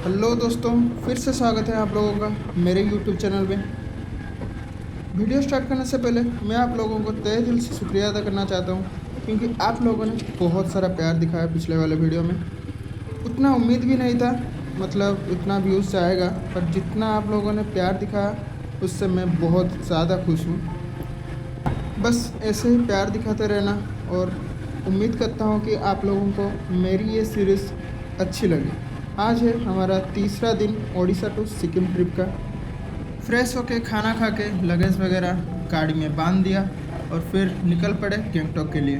Hello दोस्तों, फिर से स्वागत है आप लोगों का मेरे यूट्यूब चैनल में। वीडियो स्टार्ट करने से पहले मैं आप लोगों को तहे दिल से शुक्रिया अदा करना चाहता हूँ, क्योंकि आप लोगों ने बहुत सारा प्यार दिखाया पिछले वाले वीडियो में। उतना उम्मीद भी नहीं था, मतलब इतना व्यूज़ आएगा, पर जितना आप लोगों ने प्यार दिखाया उससे मैं बहुत ज़्यादा खुश हूँ। बस ऐसे ही प्यार दिखाते रहना, और उम्मीद करता हूँ कि आप लोगों को मेरी ये सीरीज़ अच्छी लगे। आज है हमारा तीसरा दिन ओडिशा टू सिक्किम ट्रिप का। फ्रेश होके खाना खा के लगेज वगैरह गाड़ी में बांध दिया और फिर निकल पड़े गंगटोक के लिए।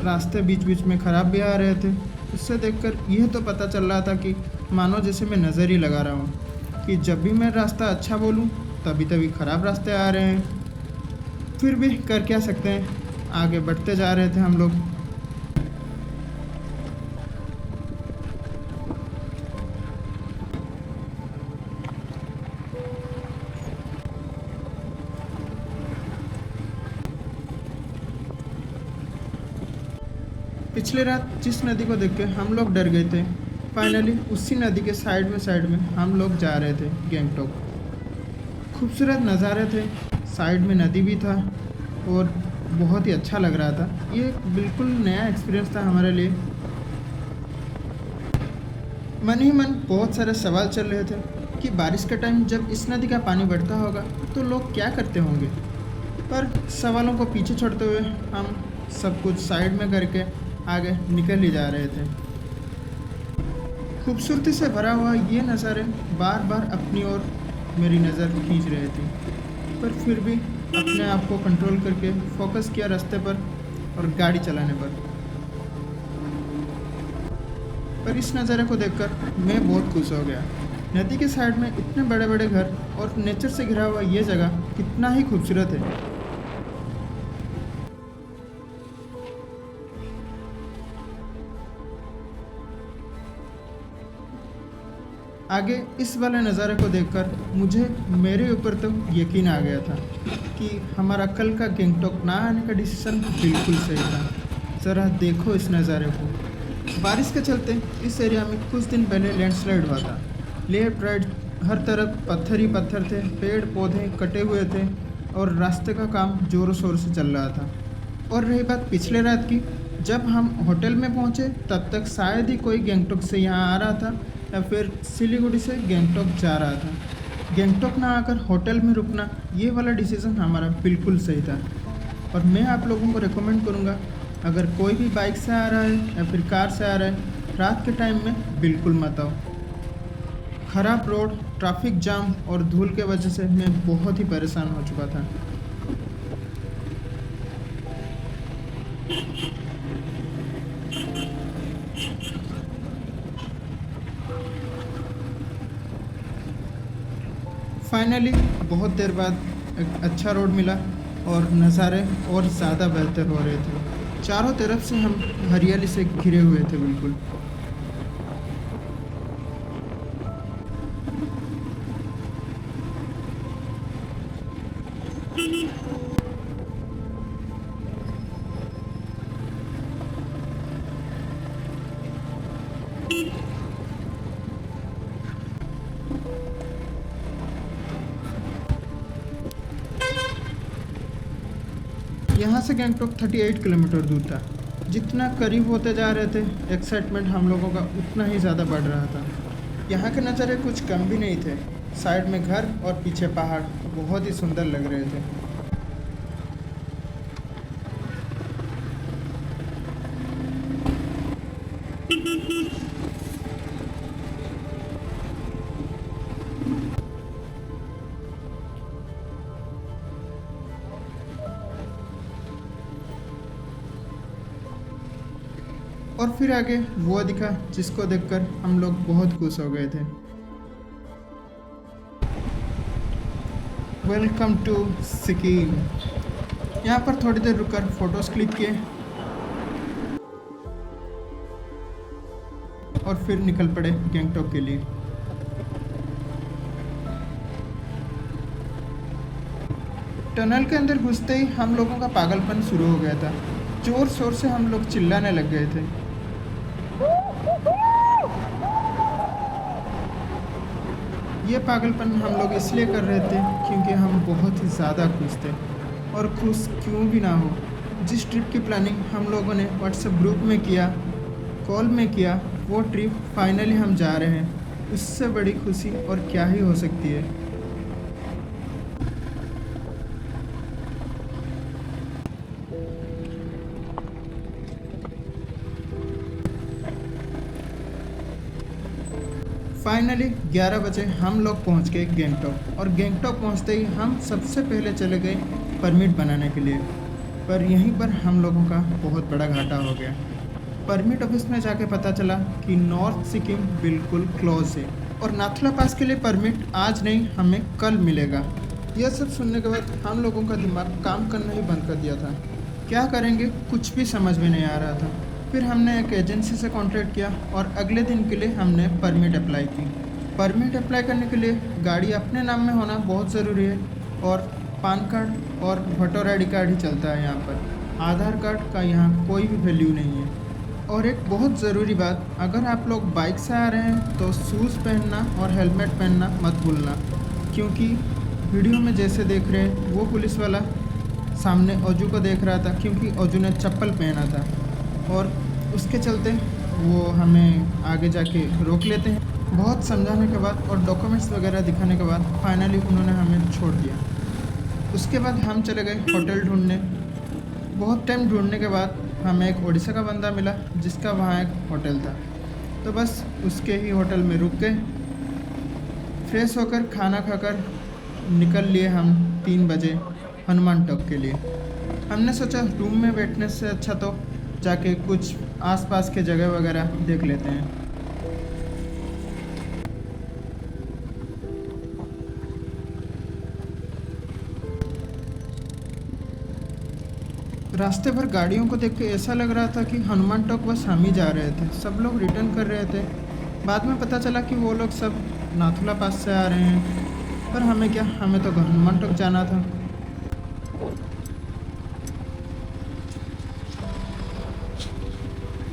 रास्ते बीच बीच में ख़राब भी आ रहे थे। उससे देखकर यह तो पता चल रहा था कि मानो जैसे मैं नज़र ही लगा रहा हूँ कि जब भी मैं रास्ता अच्छा बोलूँ तभी तभी ख़राब रास्ते आ रहे हैं। फिर भी कर क्या सकते हैं, आगे बढ़ते जा रहे थे हम लोग। पिछली रात जिस नदी को देख के हम लोग डर गए थे, फाइनली उसी नदी के साइड में हम लोग जा रहे थे गंगटोक। खूबसूरत नज़ारे थे, साइड में नदी भी था और बहुत ही अच्छा लग रहा था। ये बिल्कुल नया एक्सपीरियंस था हमारे लिए। मन ही मन बहुत सारे सवाल चल रहे थे कि बारिश के टाइम जब इस नदी का पानी बढ़ता होगा तो लोग क्या करते होंगे। पर सवालों को पीछे छोड़ते हुए हम सब कुछ साइड में करके आगे निकल ही जा रहे थे। खूबसूरती से भरा हुआ ये नज़ारे बार बार अपनी ओर मेरी नज़र खींच रहे थे, पर फिर भी अपने आप को कंट्रोल करके फोकस किया रास्ते पर और गाड़ी चलाने पर इस नज़ारे को देखकर मैं बहुत खुश हो गया। नदी के साइड में इतने बड़े बड़े घर और नेचर से घिरा हुआ ये जगह कितना ही खूबसूरत है। आगे इस वाले नज़ारे को देखकर मुझे मेरे ऊपर तो यकीन आ गया था कि हमारा कल का गंगटोक ना आने का डिसीज़न बिल्कुल सही था। ज़रा देखो इस नज़ारे को। बारिश के चलते इस एरिया में कुछ दिन पहले लैंडस्लाइड हुआ था। लेफ्ट राइट हर तरफ पत्थर ही पत्थर थे, पेड़ पौधे कटे हुए थे और रास्ते का काम ज़ोरों शोर से चल रहा था। और रही बात पिछले रात की, जब हम होटल में पहुंचे तब तक शायद ही कोई गंगटोक से यहाँ आ रहा था या फिर सिलीगुड़ी से गंगटोक जा रहा था। गंगटोक ना आकर होटल में रुकना, ये वाला डिसीज़न हमारा बिल्कुल सही था। और मैं आप लोगों को रेकमेंड करूँगा, अगर कोई भी बाइक से आ रहा है या फिर कार से आ रहा है, रात के टाइम में बिल्कुल मत आओ। ख़राब रोड, ट्रैफिक जाम और धूल के वजह से मैं बहुत ही परेशान हो चुका था। फाइनली बहुत देर बाद एक अच्छा रोड मिला और नज़ारे और ज़्यादा बेहतर हो रहे थे। चारों तरफ से हम हरियाली से घिरे हुए थे बिल्कुल। यहाँ से गंगटोक 38 किलोमीटर दूर था। जितना करीब होते जा रहे थे, एक्साइटमेंट हम लोगों का उतना ही ज़्यादा बढ़ रहा था। यहाँ के नज़ारे कुछ कम भी नहीं थे। साइड में घर और पीछे पहाड़ बहुत ही सुंदर लग रहे थे। और फिर आगे वो दिखा जिसको देखकर हम लोग बहुत खुश हो गए थे। Welcome to Sikkim. यहाँ पर थोड़ी देर रुककर फोटोज क्लिक किए और फिर निकल पड़े गंगटोक के लिए। टनल के अंदर घुसते ही हम लोगों का पागलपन शुरू हो गया था। जोर शोर से हम लोग चिल्लाने लग गए थे। ये पागलपन हम लोग इसलिए कर रहे थे क्योंकि हम बहुत ही ज़्यादा खुश थे। और खुश क्यों भी ना हो, जिस ट्रिप की प्लानिंग हम लोगों ने व्हाट्सएप ग्रुप में किया, कॉल में किया, वो ट्रिप फाइनली हम जा रहे हैं। उससे बड़ी खुशी और क्या ही हो सकती है। फाइनली 11 बजे हम लोग पहुंच गए गैंगटॉक। और गैंगटॉक पहुंचते ही हम सबसे पहले चले गए परमिट बनाने के लिए। पर यहीं पर हम लोगों का बहुत बड़ा घाटा हो गया। परमिट ऑफिस में जाके पता चला कि नॉर्थ सिक्किम बिल्कुल क्लोज है और नाथुला पास के लिए परमिट आज नहीं, हमें कल मिलेगा। यह सब सुनने के बाद हम लोगों का दिमाग काम करना ही बंद कर दिया था। क्या करेंगे कुछ भी समझ में नहीं आ रहा था। फिर हमने एक एजेंसी से कॉन्टैक्ट किया और अगले दिन के लिए हमने परमिट अप्लाई की। परमिट अप्लाई करने के लिए गाड़ी अपने नाम में होना बहुत ज़रूरी है और पान कार्ड और वोटर आई डी कार्ड ही चलता है यहाँ पर। आधार कार्ड का यहाँ कोई भी वैल्यू नहीं है। और एक बहुत ज़रूरी बात, अगर आप लोग बाइक से आ रहे हैं तो शूज़ पहनना और हेलमेट पहनना मत भूलना, क्योंकि वीडियो में जैसे देख रहे हैं वो पुलिस वाला सामने ओजू को देख रहा था क्योंकि ओजू ने चप्पल पहना था और उसके चलते वो हमें आगे जाके रोक लेते हैं। बहुत समझाने के बाद और डॉक्यूमेंट्स वगैरह दिखाने के बाद फाइनली उन्होंने हमें छोड़ दिया। उसके बाद हम चले गए होटल ढूंढने। बहुत टाइम ढूंढने के बाद हमें एक उड़ीसा का बंदा मिला जिसका वहाँ एक होटल था, तो बस उसके ही होटल में रुक गए। फ्रेश होकर खाना खाकर निकल लिए हम 3 बजे हनुमान टॉक के लिए। हमने सोचा रूम में बैठने से अच्छा तो जाके कुछ आसपास के जगह वगैरह देख लेते हैं। रास्ते भर गाड़ियों को देख के ऐसा लग रहा था कि हनुमान टॉक बस हम ही जा रहे थे, सब लोग रिटर्न कर रहे थे। बाद में पता चला कि वो लोग सब नाथुला पास से आ रहे हैं, पर हमें क्या, हमें तो हनुमान टॉक जाना था।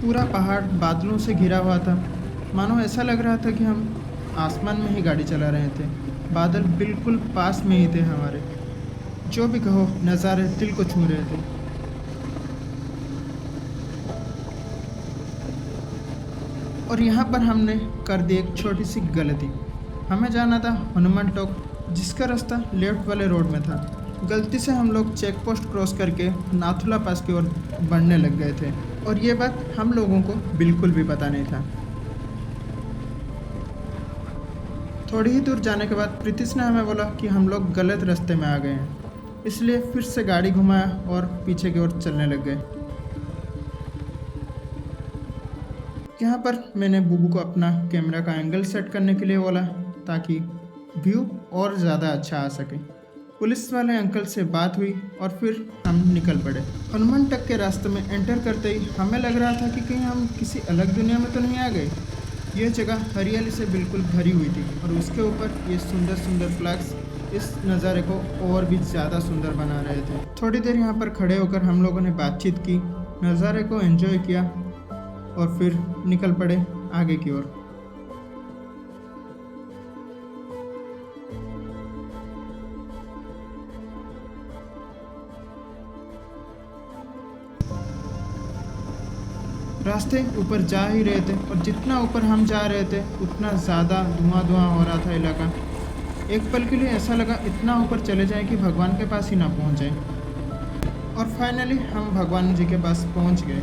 पूरा पहाड़ बादलों से घिरा हुआ था, मानो ऐसा लग रहा था कि हम आसमान में ही गाड़ी चला रहे थे। बादल बिल्कुल पास में ही थे हमारे। जो भी कहो, नज़ारे दिल को छू रहे थे। और यहाँ पर हमने कर दी एक छोटी सी गलती। हमें जाना था हनुमान टॉक, जिसका रास्ता लेफ्ट वाले रोड में था। गलती से हम लोग चेक पोस्ट क्रॉस करके नाथुला पास की ओर बढ़ने लग गए थे और ये बात हम लोगों को बिल्कुल भी पता नहीं था। थोड़ी ही दूर जाने के बाद प्रीतिश ने हमें बोला कि हम लोग गलत रास्ते में आ गए हैं, इसलिए फिर से गाड़ी घुमाया और पीछे की ओर चलने लग गए। यहाँ पर मैंने बुबू को अपना कैमरा का एंगल सेट करने के लिए बोला ताकि व्यू और ज़्यादा अच्छा आ सके। पुलिस वाले अंकल से बात हुई और फिर हम निकल पड़े। हनुमान टॉक के रास्ते में एंटर करते ही हमें लग रहा था कि कहीं हम किसी अलग दुनिया में तो नहीं आ गए। यह जगह हरियाली से बिल्कुल भरी हुई थी और उसके ऊपर ये सुंदर सुंदर फ्लैग्स इस नज़ारे को और भी ज़्यादा सुंदर बना रहे थे। थोड़ी देर यहाँ पर खड़े होकर हम लोगों ने बातचीत की, नज़ारे को एंजॉय किया और फिर निकल पड़े आगे की ओर। रास्ते ऊपर जा ही रहे थे और जितना ऊपर हम जा रहे थे उतना ज़्यादा धुआं धुआं हो रहा था इलाका। एक पल के लिए ऐसा लगा इतना ऊपर चले जाएं कि भगवान के पास ही ना पहुंच जाएं। और फाइनली हम भगवान जी के पास पहुंच गए।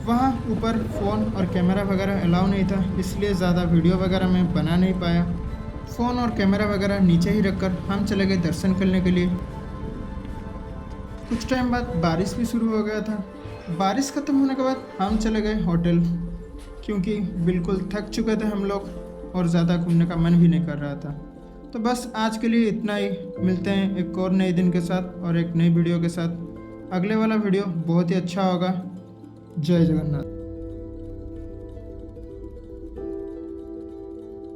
वहाँ ऊपर फ़ोन और कैमरा वगैरह अलाउ नहीं था, इसलिए ज़्यादा वीडियो वगैरह मैं बना नहीं पाया। फ़ोन और कैमरा वगैरह नीचे ही रखकर हम चले गए दर्शन करने के लिए। कुछ टाइम बाद बारिश भी शुरू हो गया था। बारिश खत्म होने के बाद हम चले गए होटल, क्योंकि बिल्कुल थक चुके थे हम लोग और ज़्यादा घूमने का मन भी नहीं कर रहा था। तो बस आज के लिए इतना ही। मिलते हैं एक और नए दिन के साथ और एक नई वीडियो के साथ। अगले वाला वीडियो बहुत ही अच्छा होगा। जय जगन्नाथ।